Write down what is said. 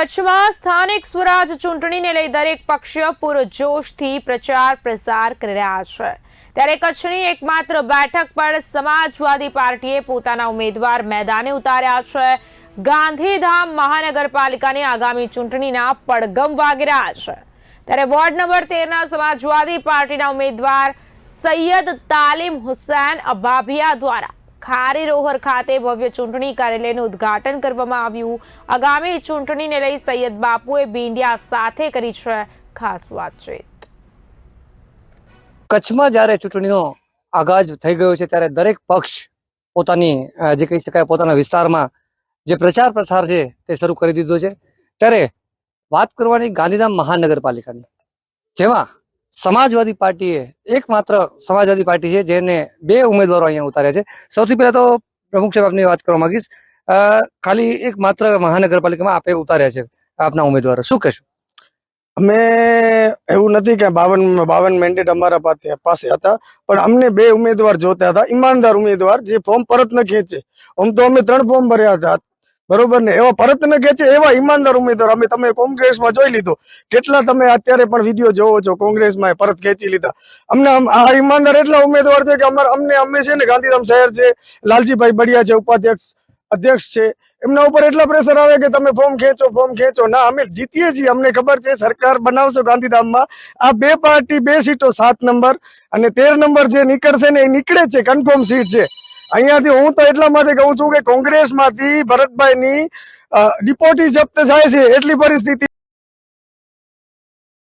કચ્છમાં સ્થાનિક સ્વરાજ ચૂંટણીને લઈ દરેક પક્ષ પૂરજોશથી પ્રચાર પ્રસાર કરી રહ્યા છે। ત્યારે કચ્છની એકમાત્ર બેઠક પર સમાજવાદી પાર્ટીએ પોતાના ઉમેદવાર મેદાને ઉતાર્યા છે। ગાંધીધામ મહાનગરપાલિકાની આગામી ચૂંટણીના પડઘમ વાગી રહ્યા છે। ત્યારે વોર્ડ નંબર 13ના સમાજવાદી પાર્ટીના ઉમેદવાર સૈયદ તાલીમ હુસૈન અબાબિયા દ્વારા ખારી રોહર ખાતે ભવ્ય ચૂંટણી કાર્યાલયનું ઉદ્ઘાટન કરવામાં આવ્યું। આગામી ચૂંટણીને લઈ સૈયદ બાપુએ બિંડિયા સાથે કરી છે ખાસ વાતચીત। કચ્છમાં જ્યારે ચૂંટણીનો આગાજ થઈ ગયો છે ત્યારે દરેક પક્ષ પોતાની જે કહી શકાય પોતાના વિસ્તારમાં જે પ્રચાર પ્રસાર છે તે શરૂ કરી દીધો છે। ત્યારે વાત કરવાની ગાંધીધામ મહાનગરપાલિકાની, જેમાં સમાજવાદી પાર્ટીએ એકમાત્ર સમાજવાદી પાર્ટી છે જેને 2 ઉમેદવારો અહીંયા ઉતાર્યા છે। સૌથી પહેલા તો પ્રમુખ સાહેબ આપની વાત કરવા માંગીશ, ખાલી એકમાત્ર મહાનગરપાલિકામાં આપે ઉતાર્યા છે આપના ઉમેદવારો, શું કહેશો? અમે એવું નથી કે 52 મેન્ડેટ અમારા પાસે હતા, પણ અમને 2 ઉમેદવાર જોતા હતા, ઈમાનદાર ઉમેદવાર જે ફોર્મ પરત ન ખેંચે। આમ તો અમે 3 ફોર્મ ભર્યા હતા, બરોબર ને, એવા પરત ન ખેંચે એવા ઈમાનદાર ઉમેદવાર। તમે કોંગ્રેસમાં જોઈ લીધું, કેટલા તમે અત્યારે પણ વિડીયો જોવો છો, કોંગ્રેસમાં પરત ખેંચી લીધા। અમને આ ઈમાનદાર એટલા ઉમેદવાર છે કે અમે છે ને ગાંધીધામ શહેર છે, લાલજીભાઈ બડિયા છે અધ્યક્ષ છે, એમના ઉપર એટલા પ્રેશર આવે કે તમે ફોર્મ ખેંચો ના, અમે જીતીએ છીએ, અમને ખબર છે સરકાર બનાવશો ગાંધીધામમાં। આ 2 પાર્ટી 2 સીટો 7 નંબર અને 13 નંબર જે નીકળશે ને એ નીકળે છે, કન્ફર્મ સીટ છે। અહીંયાથી હું તો એટલા માટે કહું છું કે કોંગ્રેસમાંથી ભરતભાઈની ડિપોટી જપ્ત થાય છે, એટલી પરિસ્થિતિ